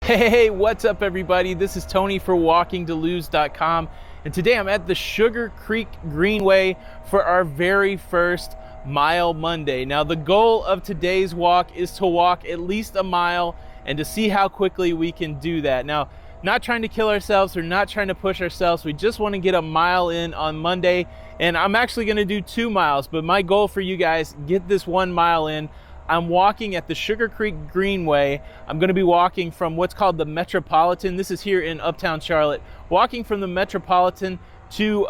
Hey, what's up everybody? This is Tony for walkingtolose.com, and today I'm at the Sugar Creek Greenway for our very first Mile Monday. Now the goal of today's walk is to walk at least a mile and to see how quickly we can do that. Now, not trying to kill ourselves or not trying to push ourselves. We just want to get a mile in on Monday, and I'm actually going to do 2 miles, but my goal for you guys, get this 1 mile in. I'm walking at the Sugar Creek Greenway. I'm going to be walking from what's called the Metropolitan. This is here in Uptown Charlotte. Walking from the Metropolitan to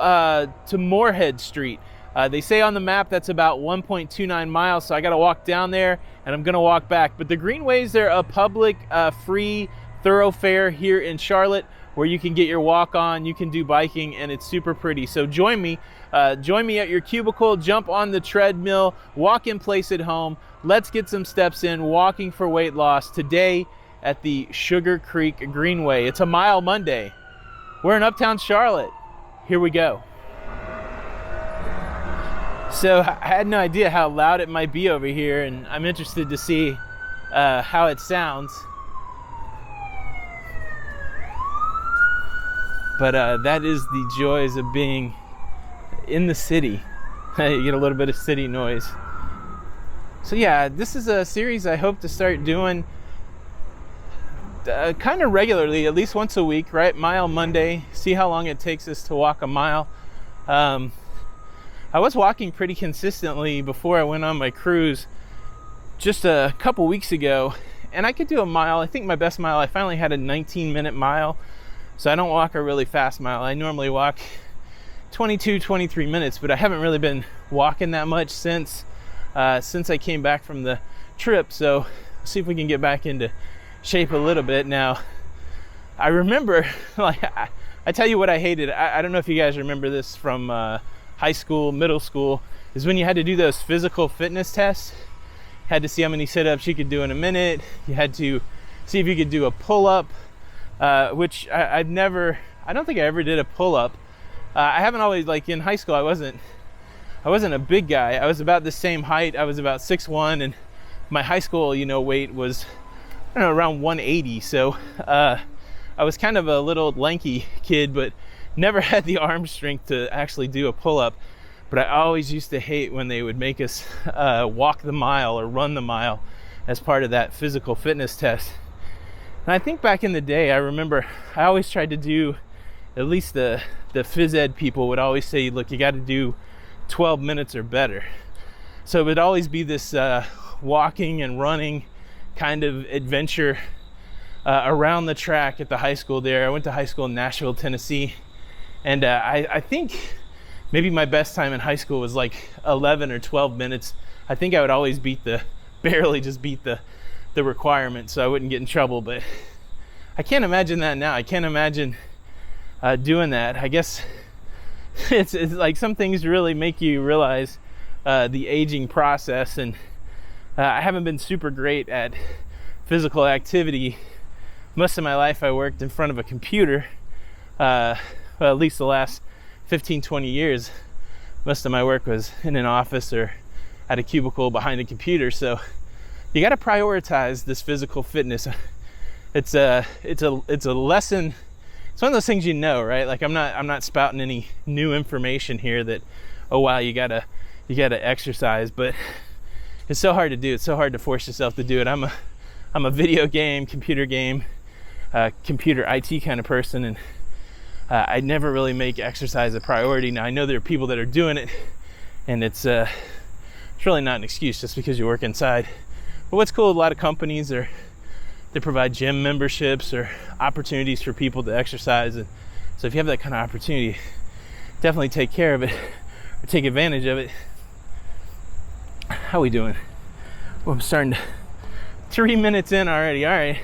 Moorhead Street. They say on the map that's about 1.29 miles, so I got to walk down there and I'm going to walk back. But the Greenways, they're a public free thoroughfare here in Charlotte where you can get your walk on, you can do biking, and it's super pretty. So join me at your cubicle, jump on the treadmill, walk in place at home. Let's get some steps in, walking for weight loss today at the Sugar Creek Greenway. It's a Mile Monday. We're in Uptown Charlotte. Here we go. So I had no idea how loud it might be over here, and I'm interested to see how it sounds. But that is the joys of being in the city. You get a little bit of city noise. So yeah, this is a series I hope to start doing kind of regularly, at least once a week, right? Mile Monday, see how long it takes us to walk a mile. I was walking pretty consistently before I went on my cruise just a couple weeks ago, and I could do a mile. I think my best mile, I finally had a 19-minute mile. So I don't walk a really fast mile. I normally walk 22, 23 minutes, but I haven't really been walking that much since I came back from the trip. So let's see if we can get back into shape a little bit. Now, I remember, I tell you what I hated. I don't know if you guys remember this from high school, middle school, is when you had to do those physical fitness tests. Had to see how many sit-ups you could do in a minute. You had to see if you could do a pull-up. Which I don't think I ever did a pull-up. I haven't always, like in high school, I wasn't a big guy. I was about the same height. I was about 6'1", and my high school, weight was, I don't know, around 180. So, I was kind of a little lanky kid, but never had the arm strength to actually do a pull-up. But I always used to hate when they would make us, walk the mile or run the mile as part of that physical fitness test. And I think back in the day, I remember I always tried to do, at least the phys ed people would always say, look, you got to do 12 minutes or better. So it would always be this walking and running kind of adventure around the track at the high school there. I went to high school in Nashville, Tennessee. And I think maybe my best time in high school was like 11 or 12 minutes. I think I would always barely just beat the requirement, so I wouldn't get in trouble. But I can't imagine that now. I can't imagine doing that. I guess it's like some things really make you realize the aging process, and I haven't been super great at physical activity. Most of my life I worked in front of a computer, well, at least the last 15-20 years. Most of my work was in an office or at a cubicle behind a computer, so you got to prioritize this physical fitness. It's a lesson. It's one of those things, right? Like I'm not spouting any new information here that, oh wow, you gotta exercise, but it's so hard to do. It's so hard to force yourself to do it. I'm a video game, computer IT kind of person, and I never really make exercise a priority. Now I know there are people that are doing it, and it's really not an excuse just because you work inside. But what's cool, a lot of companies they provide gym memberships or opportunities for people to exercise. And so if you have that kind of opportunity, definitely take care of it or take advantage of it. How we doing? Well, I'm starting to 3 minutes in already. All right,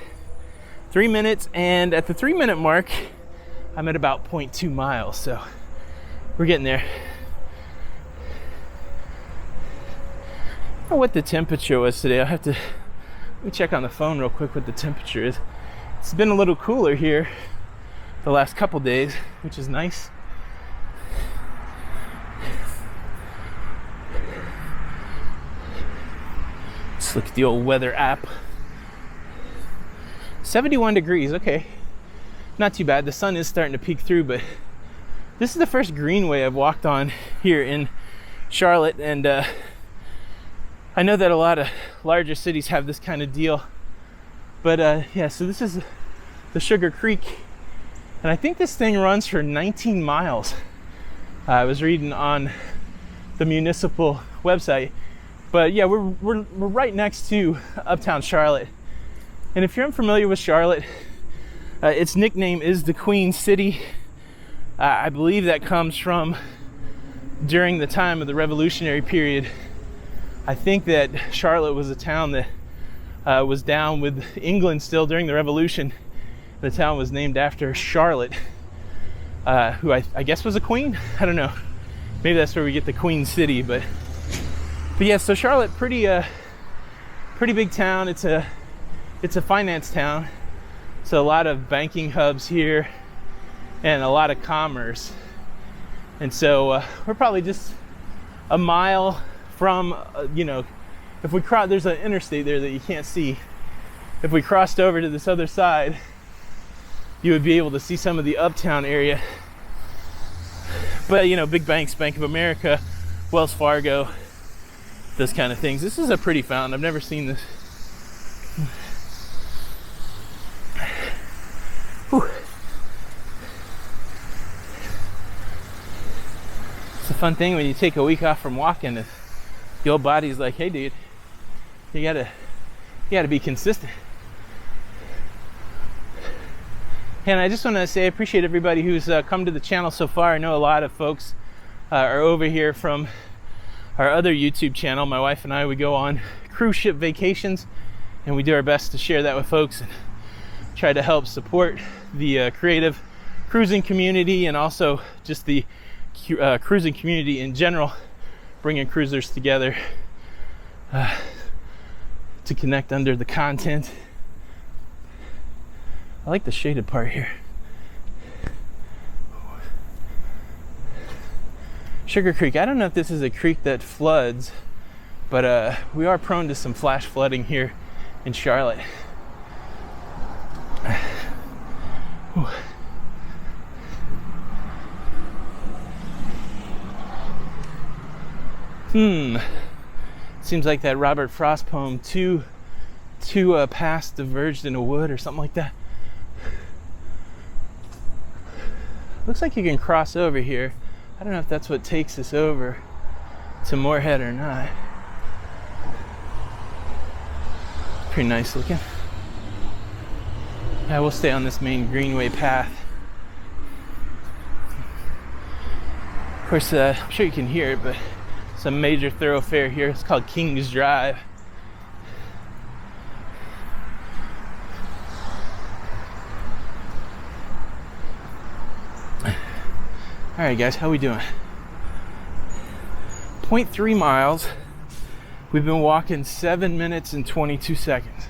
3 minutes, and at the 3-minute mark, I'm at about 0.2 miles. So we're getting there. I don't know what the temperature was today. Let me check on the phone real quick what the temperature is. It's been a little cooler here the last couple days, which is nice. Let's look at the old weather app. 71 degrees, okay. Not too bad. The sun is starting to peek through, but this is the first greenway I've walked on here in Charlotte, and I know that a lot of larger cities have this kind of deal. But yeah, so this is the Sugar Creek, and I think this thing runs for 19 miles. I was reading on the municipal website, but yeah, we're right next to Uptown Charlotte. And if you're unfamiliar with Charlotte, its nickname is the Queen City. I believe that comes from during the time of the Revolutionary period. I think that Charlotte was a town that was down with England still during the Revolution. The town was named after Charlotte, who I guess was a queen. I don't know. Maybe that's where we get the Queen City. But yeah, so Charlotte, pretty big town. It's a finance town. So a lot of banking hubs here and a lot of commerce. And so we're probably just a mile from, if we cross, there's an interstate there that you can't see. If we crossed over to this other side, you would be able to see some of the uptown area. But big banks, Bank of America, Wells Fargo, those kind of things. This is a pretty fountain. I've never seen this. Whew. It's a fun thing when you take a week off from walking, and your body's like, hey dude, you gotta be consistent. And I just want to say I appreciate everybody who's come to the channel so far. I know a lot of folks are over here from our other YouTube channel. My wife and I, we go on cruise ship vacations, and we do our best to share that with folks and try to help support the creative cruising community, and also just the cruising community in general, bringing cruisers together to connect under the content. I like the shaded part here. Sugar Creek. I don't know if this is a creek that floods, but we are prone to some flash flooding here in Charlotte. Seems like that Robert Frost poem, two paths diverged in a wood, or something like that. Looks like you can cross over here. I don't know if that's what takes us over to Moorhead or not. Pretty nice looking. Yeah, we'll stay on this main Greenway path. Of course, I'm sure you can hear it, but it's a major thoroughfare here. It's called King's Drive. All right, guys, how we doing? 0.3 miles. We've been walking 7 minutes and 22 seconds.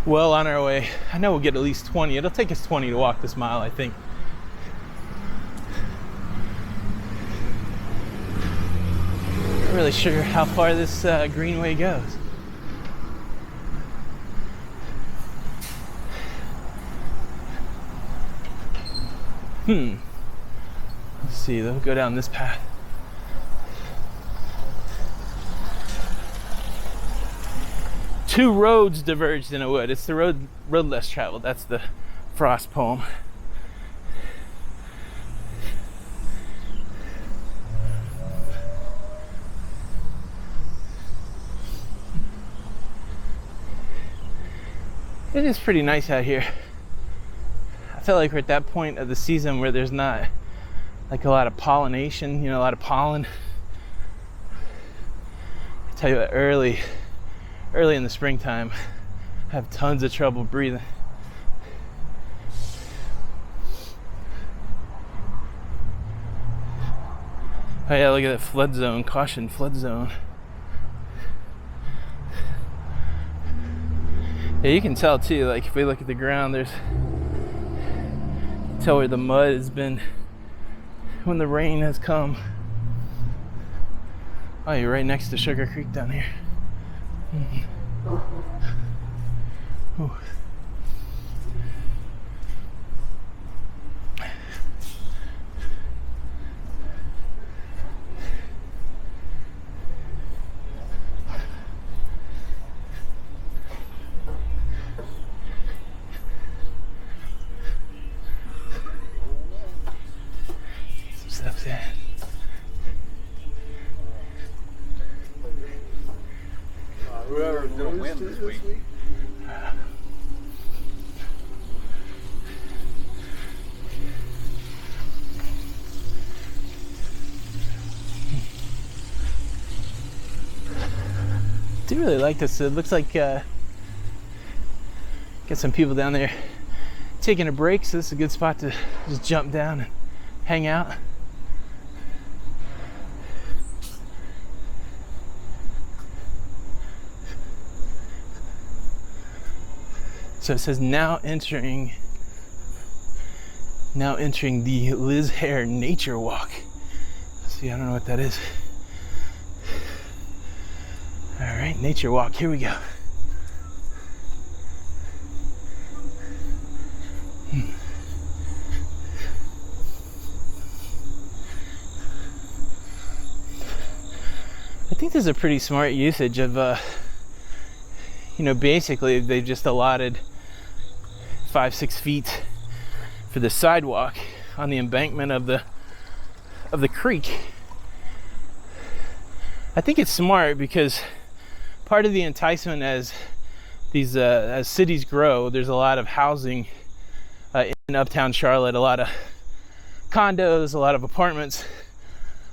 Well on our way. I know we'll get at least 20. It'll take us 20 to walk this mile, I think. Not really sure how far this greenway goes. Let's see, they'll go down this path. Two roads diverged in a wood. It's the road less traveled. That's the Frost poem. It is pretty nice out here. I feel like we're at that point of the season where there's not like a lot of pollination, a lot of pollen. I tell you what, early in the springtime, I have tons of trouble breathing. Oh yeah, look at that flood zone, caution flood zone. Yeah, you can tell too, like if we look at the ground, tell where the mud has been when the rain has come. Oh, you're right next to Sugar Creek down here. Ooh. Some stuff's in. Whoever's gonna win this week. I do really like this. It looks like got some people down there taking a break, so this is a good spot to just jump down and hang out. So it says now entering the Liz Hare Nature Walk. See, I don't know what that is. All right, nature walk, here we go. I think this is a pretty smart usage of, basically they've just allotted 5-6 feet for the sidewalk on the embankment of the creek. I think it's smart because part of the enticement as cities grow, there's a lot of housing in uptown Charlotte, a lot of condos, a lot of apartments,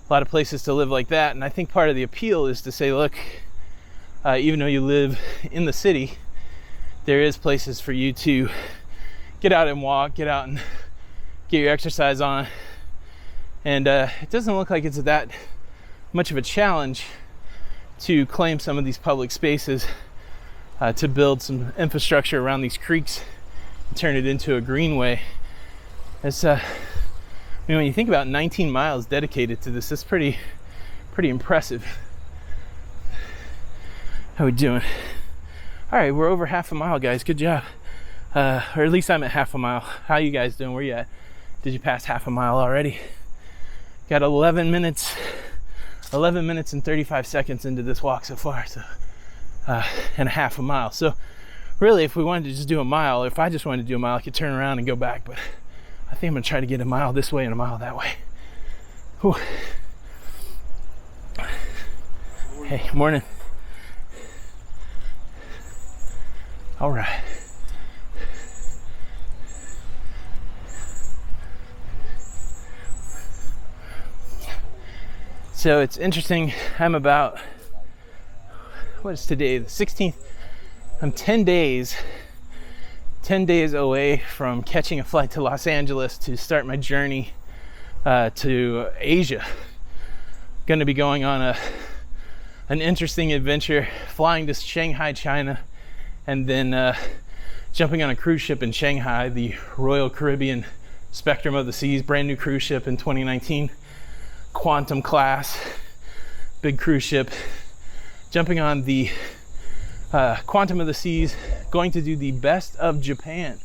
a lot of places to live like that. And I think part of the appeal is to say, look, even though you live in the city, there is places for you to get out and walk, get out and get your exercise on. And it doesn't look like it's that much of a challenge to claim some of these public spaces, to build some infrastructure around these creeks and turn it into a greenway. It's when you think about 19 miles dedicated to this, it's pretty impressive. How we doing? All right, we're over half a mile, guys. Good job. Or at least I'm at half a mile. How you guys doing? Where you at? Did you pass half a mile already? Got 11 minutes and 35 seconds into this walk so far, so and a half a mile. So really, if we wanted to just do a mile, if I just wanted to do a mile, I could turn around and go back, but I think I'm gonna try to get a mile this way and a mile that way. Whew. Hey, morning. All right. So it's interesting, I'm about, what is today, the 16th? I'm 10 days away from catching a flight to Los Angeles to start my journey to Asia. Going to be going on an interesting adventure, flying to Shanghai, China, and then jumping on a cruise ship in Shanghai, the Royal Caribbean Spectrum of the Seas, brand new cruise ship in 2019. Quantum class, big cruise ship, jumping on the Quantum of the Seas, going to do the Best of Japan.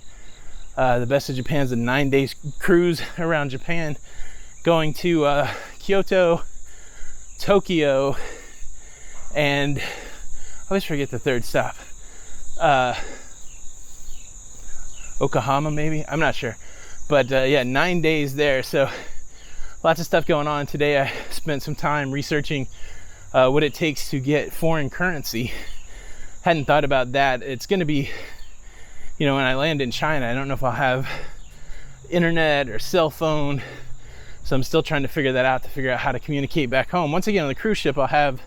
The Best of Japan is a 9-day cruise around Japan, going to Kyoto, Tokyo, and I always forget the third stop. Yokohama, maybe? I'm not sure. But 9 days there, so lots of stuff going on. Today I spent some time researching what it takes to get foreign currency. Hadn't thought about that. It's going to be, when I land in China, I don't know if I'll have internet or cell phone. So I'm still trying to figure that out, to figure out how to communicate back home. Once again, on the cruise ship, I'll have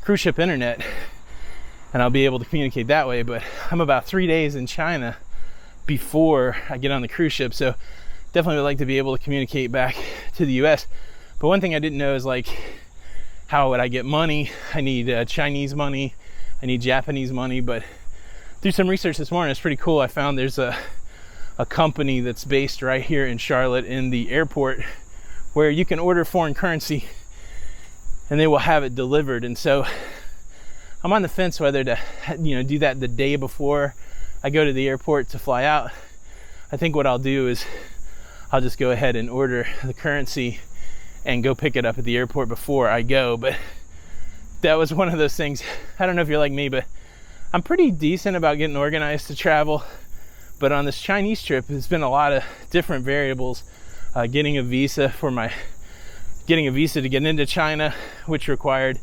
cruise ship internet and I'll be able to communicate that way. But I'm about 3 days in China before I get on the cruise ship. So definitely would like to be able to communicate back to the US. But one thing I didn't know is how would I get money? I need Chinese money, I need Japanese money. But through some research this morning, it's pretty cool. I found there's a company that's based right here in Charlotte in the airport where you can order foreign currency and they will have it delivered. And so I'm on the fence whether to do that the day before I go to the airport to fly out, I think what I'll do is I'll just go ahead and order the currency and go pick it up at the airport before I go. But that was one of those things. I don't know if you're like me, but I'm pretty decent about getting organized to travel. But on this Chinese trip, there's been a lot of different variables. Getting a visa to get into China, which required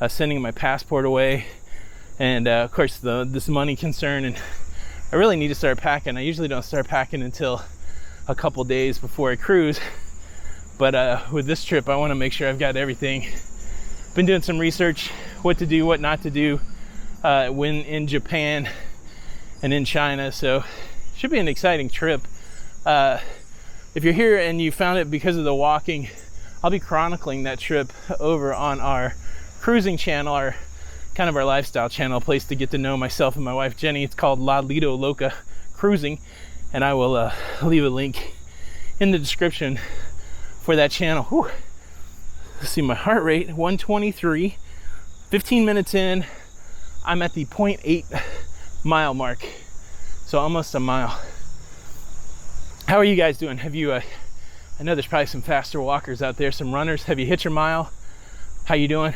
sending my passport away, and of course this money concern. And I really need to start packing. I usually don't start packing until a couple days before I cruise, but with this trip I want to make sure I've got everything. Been doing some research, what to do, what not to do when in Japan and in China, so should be an exciting trip. If you're here and you found it because of the walking, I'll be chronicling that trip over on our cruising channel, our kind of our lifestyle channel, a place to get to know myself and my wife Jenny. It's called Lido, Loca Cruising, and I will leave a link in the description for that channel. Whew. Let's see, my heart rate 123. 15 minutes in, I'm at the 0.8 mile mark, so almost a mile. How are you guys doing? Have you I know there's probably some faster walkers out there, some runners. Have you hit your mile? How you doing?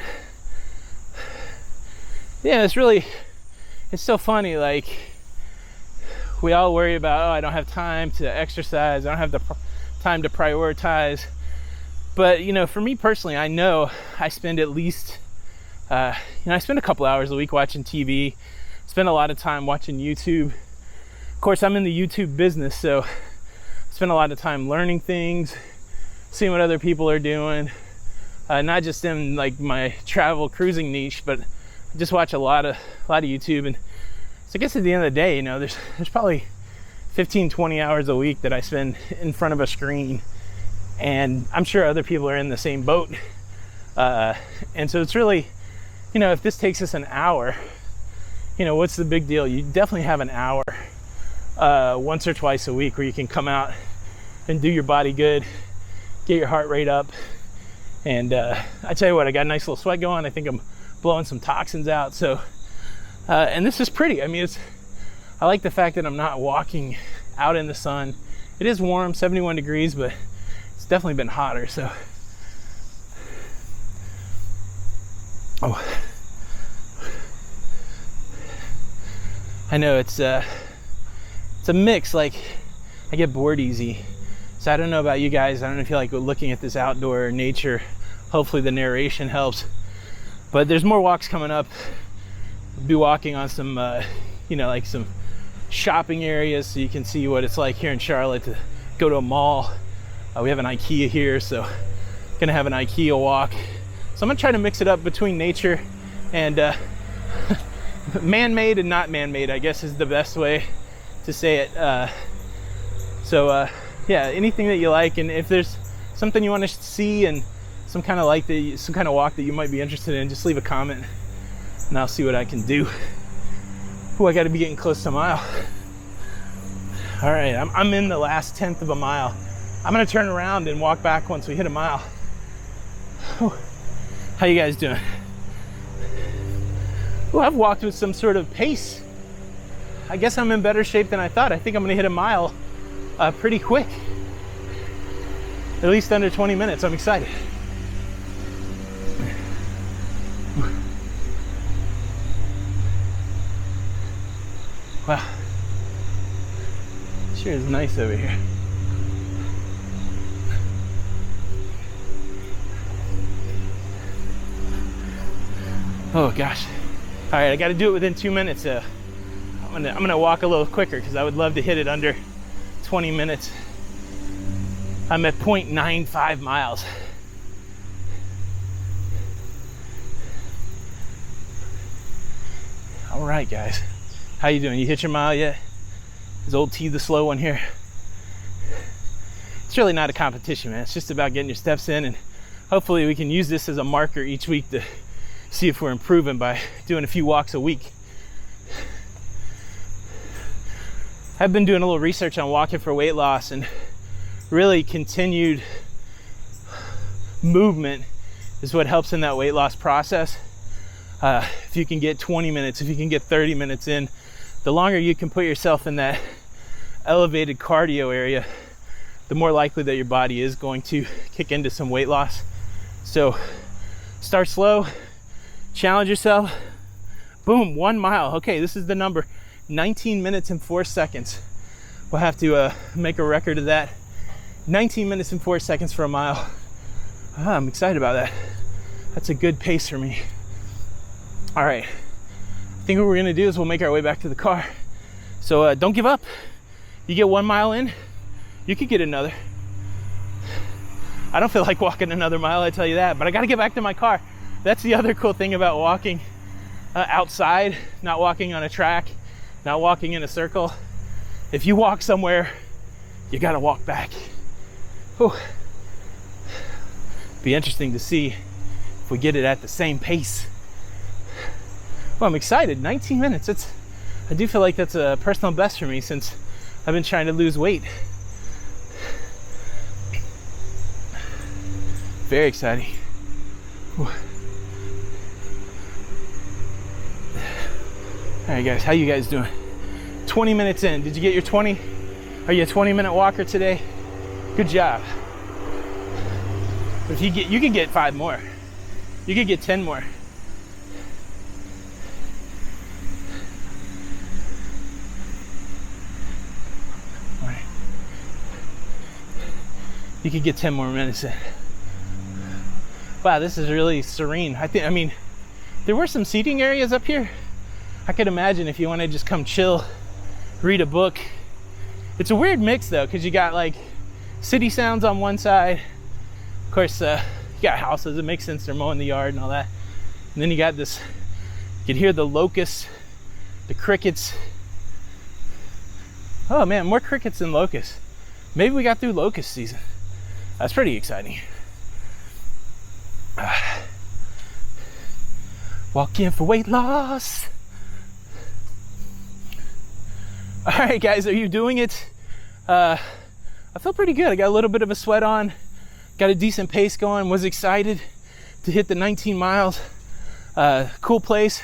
Yeah, it's so funny. Like, we all worry about, oh, I don't have time to exercise, I don't have the time to prioritize. But you know, for me personally, I know I spend at least I spend a couple hours a week watching TV, spend a lot of time watching YouTube. Of course, I'm in the YouTube business, so I spend a lot of time learning things, seeing what other people are doing, not just in like my travel cruising niche, but I just watch a lot of YouTube. And so I guess at the end of the day, you know, there's probably 15-20 hours a week that I spend in front of a screen, and I'm sure other people are in the same boat. And so it's really, you know, if this takes us an hour, you know, what's the big deal? You definitely have an hour once or twice a week where you can come out and do your body good, get your heart rate up. And I tell you what, I got a nice little sweat going. I think I'm blowing some toxins out. So and this is pretty. I mean, I like the fact that I'm not walking out in the sun. It is warm, 71 degrees, but it's definitely been hotter. So I know it's a mix. Like, I get bored easy, so I don't know about you guys. I don't know if you like looking at this outdoor nature. Hopefully the narration helps, but there's more walks coming up. We'll be walking on some like some shopping areas, so you can see what it's like here in Charlotte to go to a mall. We have an IKEA here, so gonna have an IKEA walk. So I'm gonna try to mix it up between nature and man-made and not man-made, I guess is the best way to say it. Yeah, anything that you like, and if there's something you want to see and some kind of walk that you might be interested in, just leave a comment and I'll see what I can do. Ooh, I got to be getting close to a mile. All right, I'm in the last 1/10 of a mile. I'm gonna turn around and walk back once we hit a mile. Whew. How you guys doing? Well, I've walked with some sort of pace. I guess I'm in better shape than I thought. I think I'm gonna hit a mile pretty quick. At least under 20 minutes. I'm excited. Wow. Sure is nice over here. Oh gosh. All right, I got to do it within 2 minutes. I'm gonna walk a little quicker because I would love to hit it under 20 minutes. I'm at 0.95 miles. All right, guys. How you doing? You hit your mile yet? Is old T the slow one here? It's really not a competition, man. It's just about getting your steps in, and hopefully we can use this as a marker each week to see if we're improving by doing a few walks a week. I've been doing a little research on walking for weight loss, and really continued movement is what helps in that weight loss process. If you can get 20 minutes, if you can get 30 minutes in the longer you can put yourself in that elevated cardio area, the more likely that your body is going to kick into some weight loss. So start slow, challenge yourself. Boom, 1 mile. Okay, this is the number, 19 minutes and 4 seconds. We'll have to make a record of that. 19 minutes and 4 seconds for a mile. I'm excited about that. That's a good pace for me. All right, I think what we're gonna do is we'll make our way back to the car. So don't give up. You get 1 mile in, you could get another. I don't feel like walking another mile, I tell you that, but I gotta get back to my car. That's the other cool thing about walking outside, not walking on a track, not walking in a circle. If you walk somewhere, you gotta walk back. Whew. Be interesting to see if we get it at the same pace. Well, I'm excited, 19 minutes. I do feel like that's a personal best for me since I've been trying to lose weight. Very exciting. Whew. All right, guys, how you guys doing? 20 minutes in. Did you get your 20? Are you a 20-minute walker today? Good job. If you could get 5 more. You could get 10 more. All right. You could get 10 more minutes in. Wow, this is really serene. I mean, there were some seating areas up here. I could imagine if you want to just come chill, read a book. It's a weird mix though, because you got like city sounds on one side. Of course, you got houses. It makes sense, they're mowing the yard and all that. And then you got this, you can hear the locusts, the crickets. Oh man, more crickets than locusts. Maybe we got through locust season. That's pretty exciting. Walking for weight loss. All right, guys, are you doing it? I feel pretty good. I got a little bit of a sweat on, got a decent pace going, was excited to hit the 19 miles. Cool place.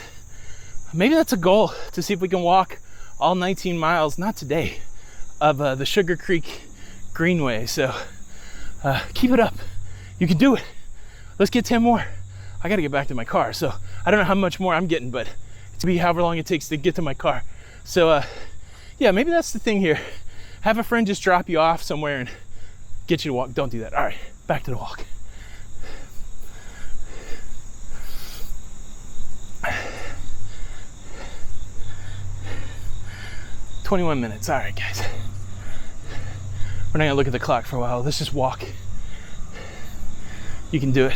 Maybe that's a goal, to see if we can walk all 19 miles, not today, of the Sugar Creek Greenway. So keep it up. You can do it. Let's get 10 more. I got to get back to my car. So I don't know how much more I'm getting, but to be however long it takes to get to my car. So yeah, maybe that's the thing here. Have a friend just drop you off somewhere and get you to walk. Don't do that. All right, back to the walk. "21 minutes. All right, guys. We're not gonna look at the clock for a while. Let's just walk. You can do it.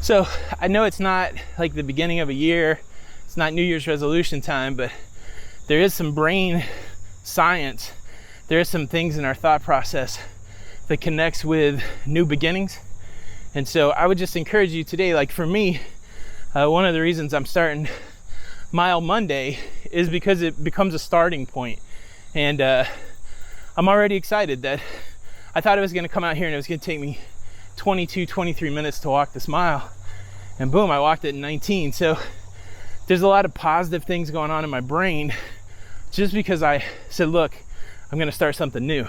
So I know it's not like the beginning of a year. It's not New Year's resolution time, but there is some brain science. There are some things in our thought process that connects with new beginnings. And so I would just encourage you today, like for me, one of the reasons I'm starting Mile Monday is because it becomes a starting point. And I'm already excited that I thought it was gonna come out here and it was gonna take me 22, 23 minutes to walk this mile. And boom, I walked it in 19. So there's a lot of positive things going on in my brain just because I said, look, I'm gonna start something new.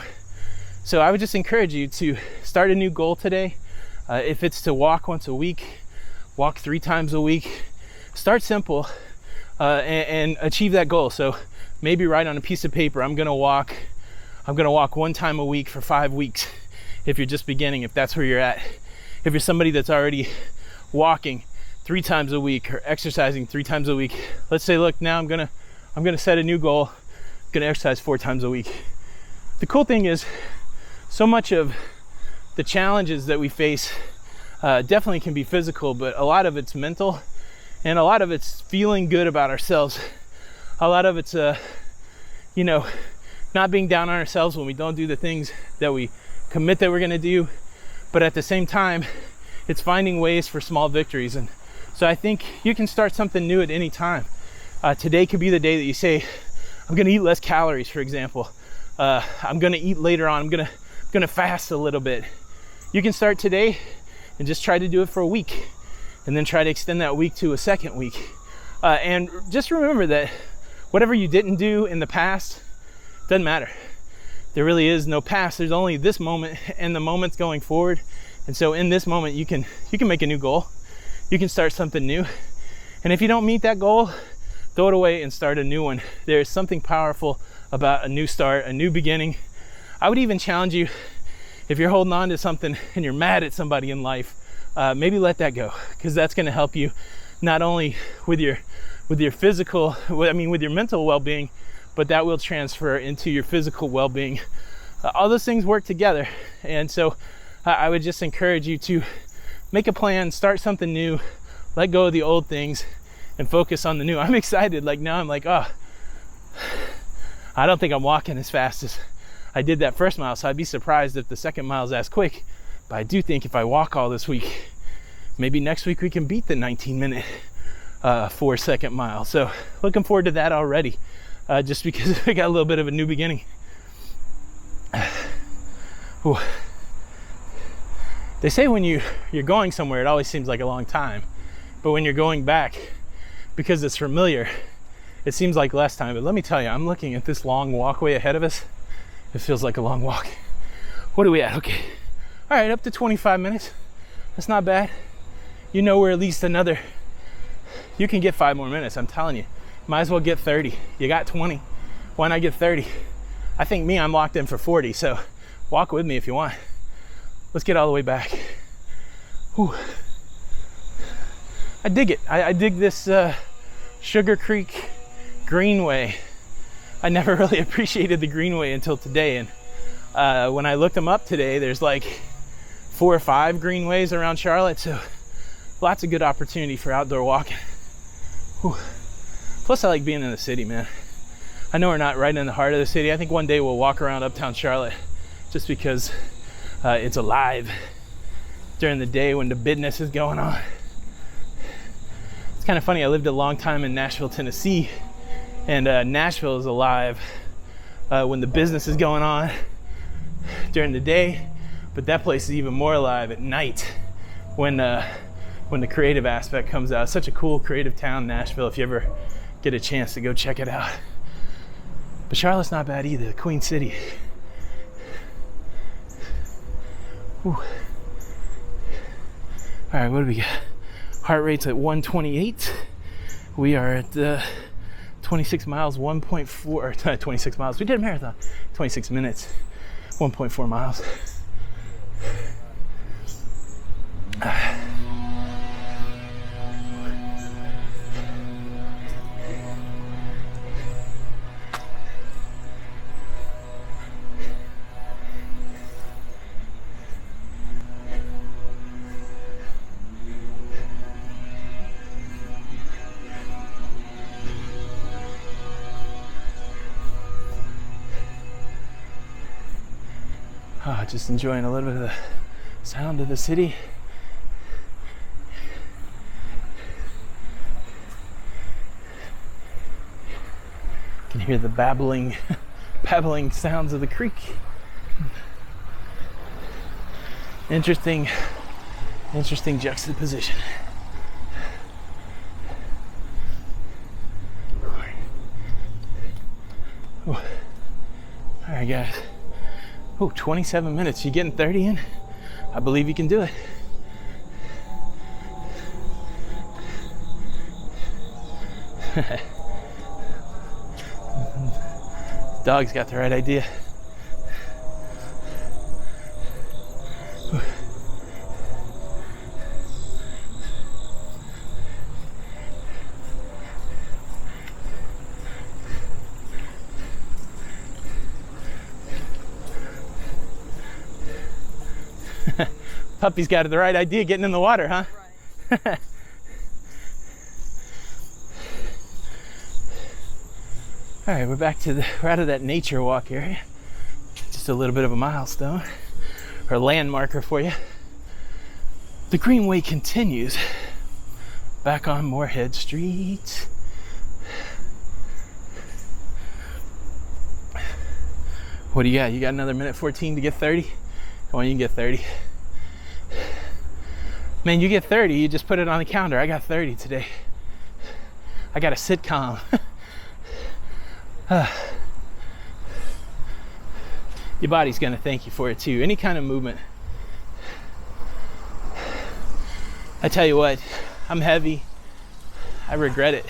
So I would just encourage you to start a new goal today. If it's to walk once a week, walk 3 times a week, start simple and achieve that goal. So maybe write on a piece of paper, I'm gonna walk 1 time a week for 5 weeks. If you're just beginning, if that's where you're at. If you're somebody that's already walking 3 times a week or exercising 3 times a week, let's say, look, now I'm gonna set a new goal. I'm gonna exercise 4 times a week. The cool thing is, so much of the challenges that we face definitely can be physical, but a lot of it's mental, and a lot of it's feeling good about ourselves. A lot of it's not being down on ourselves when we don't do the things that we commit that we're gonna do, but at the same time, it's finding ways for small victories. And so I think you can start something new at any time. Today could be the day that you say, I'm gonna eat less calories, for example. I'm gonna eat later on. I'm gonna fast a little bit. You can start today and just try to do it for a week. and then try to extend that week to a second week. And just remember that whatever you didn't do in the past doesn't matter. There really is no past. There's only this moment and the moments going forward. And so in this moment, you can make a new goal. You can start something new. And if you don't meet that goal, throw it away and start a new one. There's something powerful about a new start, a new beginning. I would even challenge you, if you're holding on to something and you're mad at somebody in life, maybe let that go, because that's going to help you not only with your physical, with your mental well-being, but that will transfer into your physical well-being. All those things work together. And so I would just encourage you to make a plan, start something new, let go of the old things, and focus on the new. I'm excited. Like now I'm like, oh, I don't think I'm walking as fast as I did that first mile, so I'd be surprised if the second mile is as quick. But I do think if I walk all this week, maybe next week we can beat the 19-minute 4-second mile. So looking forward to that already, just because I got a little bit of a new beginning. Ooh. They say when you're going somewhere, it always seems like a long time. But when you're going back, because it's familiar, it seems like less time. But let me tell you, I'm looking at this long walkway ahead of us. It feels like a long walk. What are we at? Okay. All right, up to 25 minutes. That's not bad. You know, we're at least another, you can get 5 more minutes, I'm telling you. Might as well get 30. You got 20. Why not get 30? I think I'm locked in for 40, so walk with me if you want. Let's get all the way back. Whew. I dig it. I dig this Sugar Creek Greenway. I never really appreciated the Greenway until today, and when I looked them up today, there's like 4 or 5 greenways around Charlotte, so lots of good opportunity for outdoor walking. Whew. Plus I like being in the city, man. I know we're not right in the heart of the city. I think one day we'll walk around uptown Charlotte just because it's alive during the day when the business is going on. It's kind of funny, I lived a long time in Nashville, Tennessee, and Nashville is alive when the business is going on during the day, but that place is even more alive at night when the creative aspect comes out. It's such a cool creative town, Nashville, if you ever get a chance to go check it out. But Charlotte's not bad either, the Queen City. Whew. All right, what do we got? Heart rate's at 128. We are at 26 miles, 1.4, 26 miles. We did a marathon, 26 minutes, 1.4 miles. Just enjoying a little bit of the sound of the city. You can hear the babbling sounds of the creek. Interesting juxtaposition. All right, guys. 27 minutes. You getting 30 in? I believe you can do it. Dog's got the right idea. Puppy's got the right idea getting in the water, huh? Right. All right, we're out of that nature walk area. Just a little bit of a milestone or landmarker for you. The Greenway continues back on Moorhead Street. What do you got? You got another minute 14 to get 30? Come on, you can get 30. Man, you get 30, you just put it on the calendar. I got 30 today. I got a sitcom. Your body's gonna thank you for it too. Any kind of movement. I tell you what, I'm heavy. I regret it.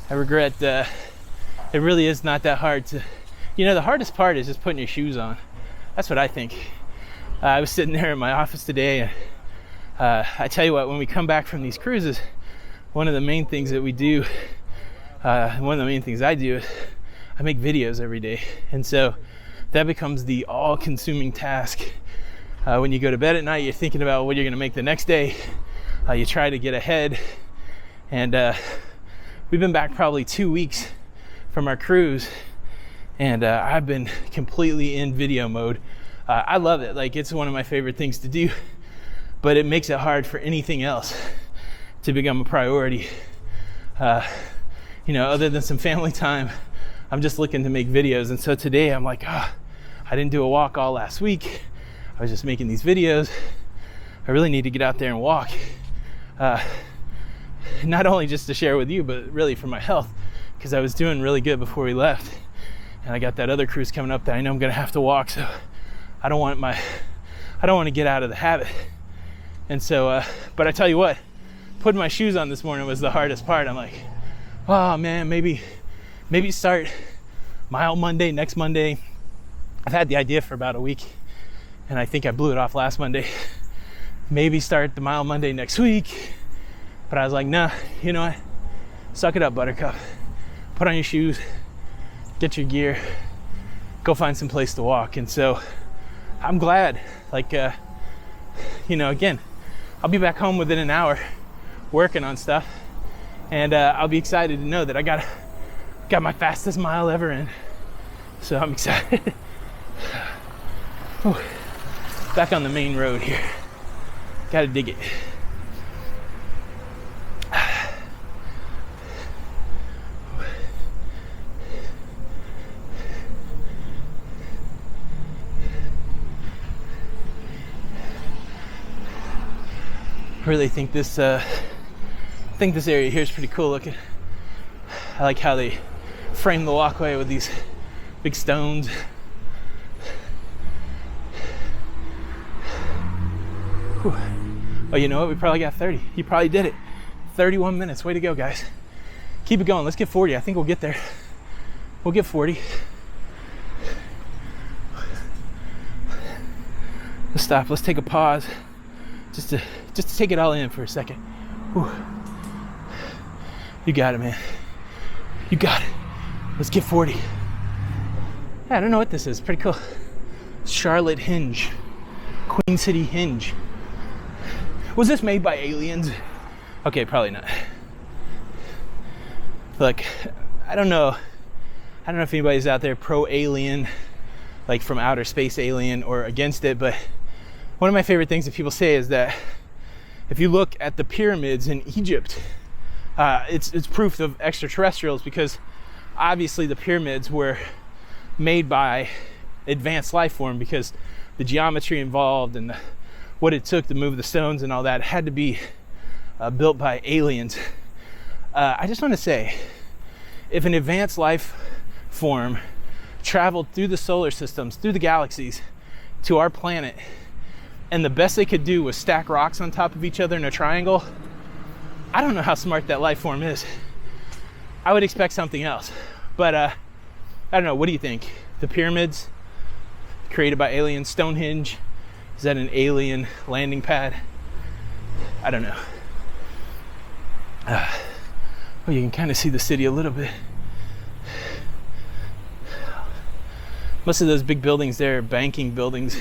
I regret it really is not that hard to, the hardest part is just putting your shoes on. That's what I think. I was sitting there in my office today, and I tell you what, when we come back from these cruises, one of the main things that we do, one of the main things I do is I make videos every day. And so that becomes the all-consuming task. When you go to bed at night, you're thinking about what you're gonna make the next day. You try to get ahead. And we've been back probably 2 weeks from our cruise, and I've been completely in video mode. I love it. Like, it's one of my favorite things to do, but it makes it hard for anything else to become a priority. Other than some family time, I'm just looking to make videos. And so today I'm like, I didn't do a walk all last week. I was just making these videos. I really need to get out there and walk. Not only just to share with you, but really for my health, because I was doing really good before we left. And I got that other cruise coming up that I know I'm gonna have to walk, so I don't want to get out of the habit. And so, but I tell you what, putting my shoes on this morning was the hardest part. I'm like, oh man, maybe start Mile Monday next Monday. I've had the idea for about a week, and I think I blew it off last Monday. Maybe start the Mile Monday next week. But I was like, nah, you know what? Suck it up, Buttercup. Put on your shoes, get your gear, go find some place to walk. And so I'm glad, again, I'll be back home within an hour working on stuff. And I'll be excited to know that I got my fastest mile ever in. So I'm excited. Back on the main road here. Gotta dig it. I really think this area here is pretty cool looking. I like how they frame the walkway with these big stones. Whew. Oh, you know what? We probably got 30. You probably did it. 31 minutes. Way to go, guys. Keep it going. Let's get 40. I think we'll get there. We'll get 40. Let's stop. Let's take a pause. Just to take it all in for a second. Whew. You got it, man. You got it. Let's get 40. Yeah, I don't know what this is. Pretty cool. Charlotte Hinge. Queen City Hinge. Was this made by aliens? Okay, probably not. Look, I don't know if anybody's out there pro-alien, like from outer space alien, or against it, but one of my favorite things that people say is that if you look at the pyramids in Egypt, it's proof of extraterrestrials, because obviously the pyramids were made by advanced life form, because the geometry involved and what it took to move the stones and all that had to be built by aliens. I just want to say, if an advanced life form traveled through the solar systems, through the galaxies, to our planet, and the best they could do was stack rocks on top of each other in a triangle, I don't know how smart that life form is. I would expect something else. But I don't know, what do you think? The pyramids, created by aliens. Stonehenge, is that an alien landing pad? I don't know. Well, you can kind of see the city a little bit. Most of those big buildings there are banking buildings.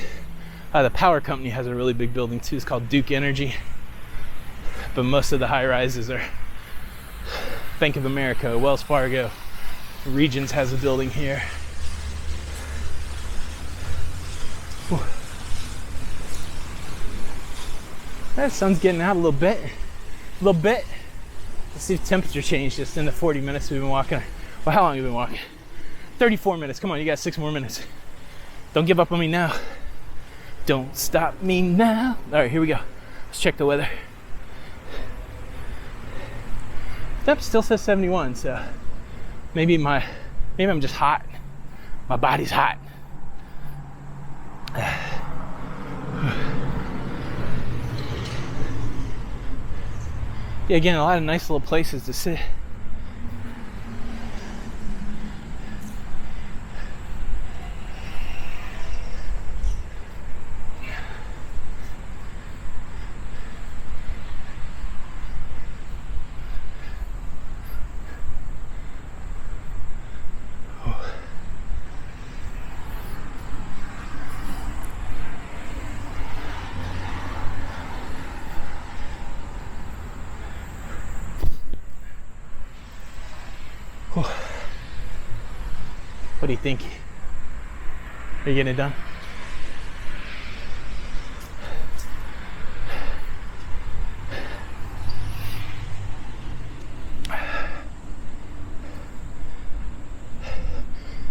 The power company has a really big building too. It's called Duke Energy. But most of the high rises are Bank of America, Wells Fargo. Regions has a building here. Whew. That sun's getting out a little bit. Let's see if temperature changed just in the 40 minutes we've been walking. Well, how long have you been walking? 34 minutes. Come on, you got 6 more minutes. Don't give up on me now. Don't stop me now. All right, here we go. Let's check the weather. Yep, still says 71, so maybe I'm just hot. My body's hot. Yeah, again, a lot of nice little places to sit. What do you think? Are you getting it done?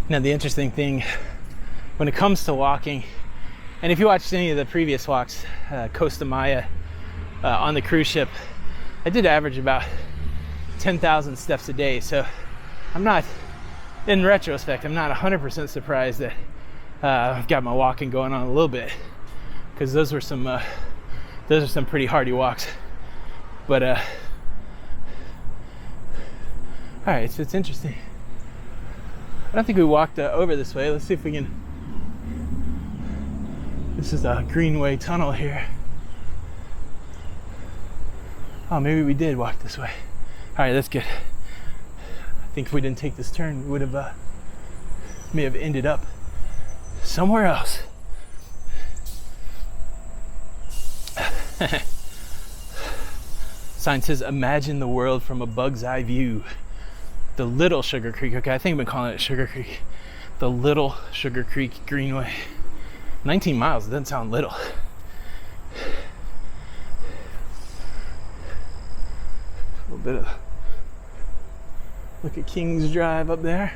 Now, the interesting thing when it comes to walking, and if you watched any of the previous walks, Costa Maya on the cruise ship, I did average about 10,000 steps a day. So I'm not, in retrospect, I'm not 100% surprised that I've got my walking going on a little bit, because those are some pretty hardy walks. But all right, so it's interesting. I don't think we walked over this way. Let's see if we can. This is a Greenway tunnel here. Oh, maybe we did walk this way. All right, that's good. I think if we didn't take this turn, we would have may have ended up somewhere else. Sign says, imagine the world from a bug's eye view. The Little Sugar Creek. Okay, I think I've been calling it Sugar Creek. The Little Sugar Creek Greenway. 19 miles, it doesn't sound little. A little bit of look at Kings Drive up there.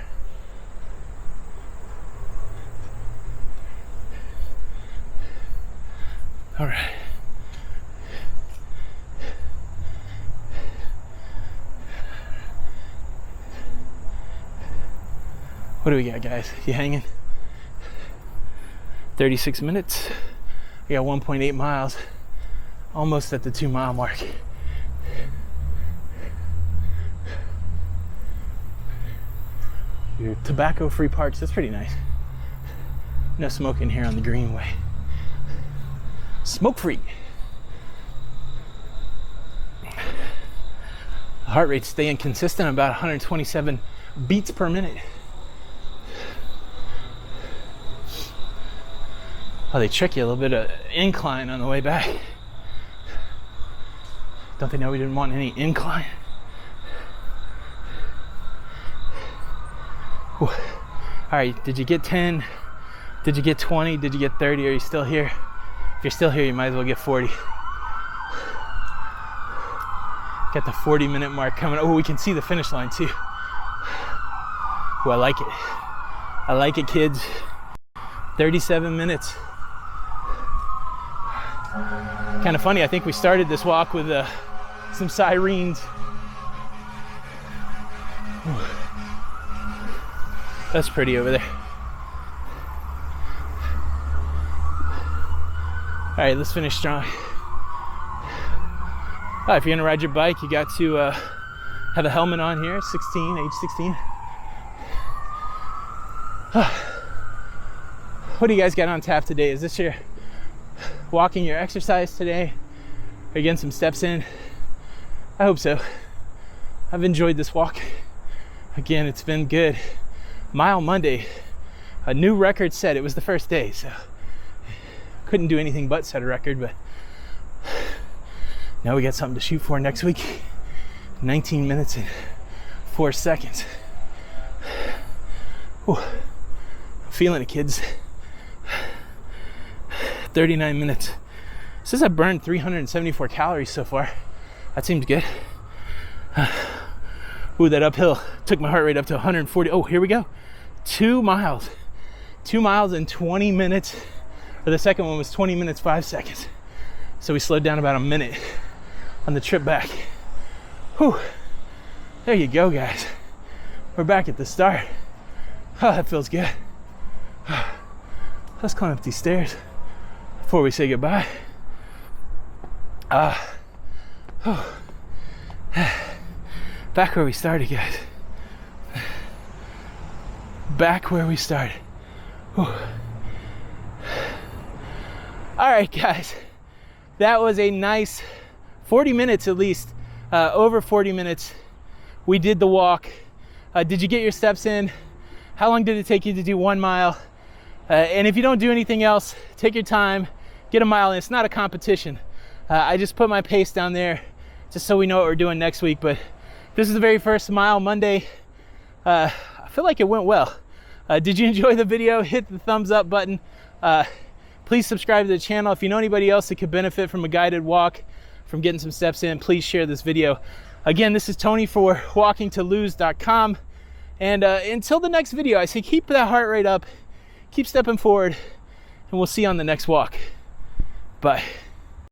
All right. What do we got, guys? You hanging? 36 minutes. We got 1.8 miles. Almost at the 2 mile mark. Your tobacco-free parks, that's pretty nice. No smoking here on the Greenway. Smoke-free. The heart rate's staying consistent, about 127 beats per minute. Oh, they trick you a little bit of incline on the way back. Don't they know we didn't want any incline? Whew. All right, did you get 10? Did you get 20? Did you get 30? Are you still here? If you're still here, you might as well get 40. Got the 40-minute mark coming. Oh, we can see the finish line too. Oh, I like it. I like it, kids. 37 minutes. Kind of funny, I think we started this walk with some sirens. That's pretty over there. All right, let's finish strong. If you're gonna ride your bike, you got to have a helmet on here, age 16. What do you guys got on tap today? Is this your walking, your exercise today? Are you getting some steps in? I hope so. I've enjoyed this walk. Again, it's been good. Mile Monday, a new record set. It was the first day, so couldn't do anything but set a record, but now we got something to shoot for next week. 19 minutes and 4 seconds. Whew. I'm feeling it, kids. 39 minutes. Says I burned 374 calories so far. That seems good. Ooh, that uphill took my heart rate up to 140. Oh, here we go. 2 miles. 2 miles in 20 minutes. Or the second one was 20 minutes, 5 seconds. So we slowed down about a minute on the trip back. Whew. There you go, guys. We're back at the start. Oh, that feels good. Let's climb up these stairs before we say goodbye. Back where we started, guys. Back where we started. Whew. All right, guys. That was a nice 40 minutes at least. Over 40 minutes. We did the walk. Did you get your steps in? How long did it take you to do 1 mile? And if you don't do anything else, take your time, get a mile in. It's not a competition. I just put my pace down there just so we know what we're doing next week. But this is the very first mile Monday. I feel like it went well. Did you enjoy the video? Hit the thumbs up button. Please subscribe to the channel. If you know anybody else that could benefit from a guided walk, from getting some steps in, please share this video. Again, this is Tony for walkingtolose.com. And until the next video, I say keep that heart rate up, keep stepping forward, and we'll see you on the next walk. Bye.